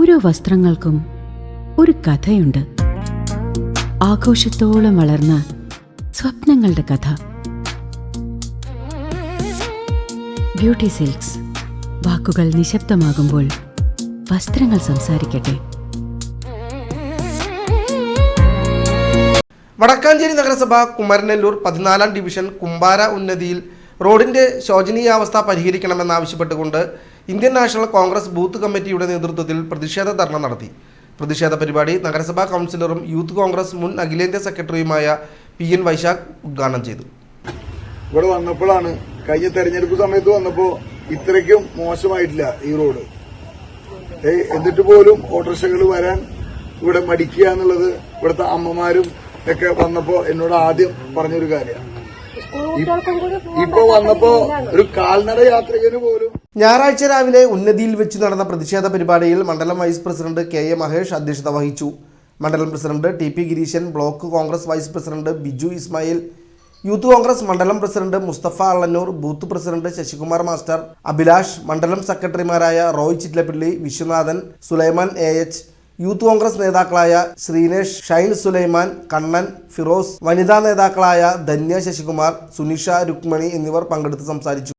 ഓരോ വസ്ത്രങ്ങൾക്കും ഒരു കഥയുണ്ട്. ആഘോഷത്തോളം വളർന്ന സ്വപ്നങ്ങളുടെ കഥ. Beauty silks. വാക്കുകൾ നിശബ്ദമാകുമ്പോൾ വസ്ത്രങ്ങൾ സംസാരിക്കട്ടെ. വടക്കാഞ്ചേരി നഗരസഭ കുമരനെല്ലൂർ 14-ാം ഡിവിഷൻ കുമ്പാര ഉന്നതിയിൽ റോഡിന്റെ ശോചനീയാവസ്ഥ പരിഹരിക്കണമെന്നാവശ്യപ്പെട്ടുകൊണ്ട് ഇന്ത്യൻ നാഷണൽ കോൺഗ്രസ് ബൂത്ത് കമ്മിറ്റിയുടെ നേതൃത്വത്തിൽ പ്രതിഷേധ ധർണ നടത്തി. പ്രതിഷേധ പരിപാടി നഗരസഭാ കൗൺസിലറും യൂത്ത് കോൺഗ്രസ് മുൻ അഖിലേന്ത്യാ സെക്രട്ടറിയുമായ PN വൈശാഖ് ഉദ്ഘാടനം ചെയ്തു. ഇവിടെ വന്നപ്പോഴാണ്, കഴിഞ്ഞ തെരഞ്ഞെടുപ്പ് സമയത്ത് വന്നപ്പോൾ ഇത്രയ്ക്കും മോശമായിട്ടില്ല ഈ റോഡ്. എന്നിട്ട് പോലും ഓട്ടോറിക്ഷകൾ വരാൻ ഇവിടെ മടിക്കുക എന്നുള്ളത് ഇവിടുത്തെ അമ്മമാരും ഒക്കെ വന്നപ്പോ എന്നോട് ആദ്യം പറഞ്ഞൊരു കാര്യമാണ്. ഇപ്പൊ വന്നപ്പോ ഒരു കാൽനട യാത്രികന് പോലും. ഞായറാഴ്ച രാവിലെ ഉന്നതിയിൽ വെച്ച് നടന്ന പ്രതിഷേധ പരിപാടിയിൽ മണ്ഡലം വൈസ് പ്രസിഡന്റ് KA മഹേഷ് അധ്യക്ഷത വഹിച്ചു. മണ്ഡലം president TP Gireeshan, block Congress vice president Biju Ismail, youth Congress മണ്ഡലം president Mustafa Allannur, booth president Sasikumar master, Abhilash, മണ്ഡലം സെക്രട്ടറിമാരായ റോയ് ചിറ്റലപ്പള്ളി, വിശ്വനാഥൻ, സുലൈമാൻ AH, യൂത്ത് കോൺഗ്രസ് നേതാക്കളായ ശ്രീനേഷ്, ഷൈൻ സുലൈമാൻ, കണ്ണൻ, ഫിറോസ്, വനിതാ നേതാക്കളായ ധന്യ ശശികുമാർ, സുനിഷ, രുക്മണി എന്നിവർ പങ്കെടുത്ത് സംസാരിച്ചു.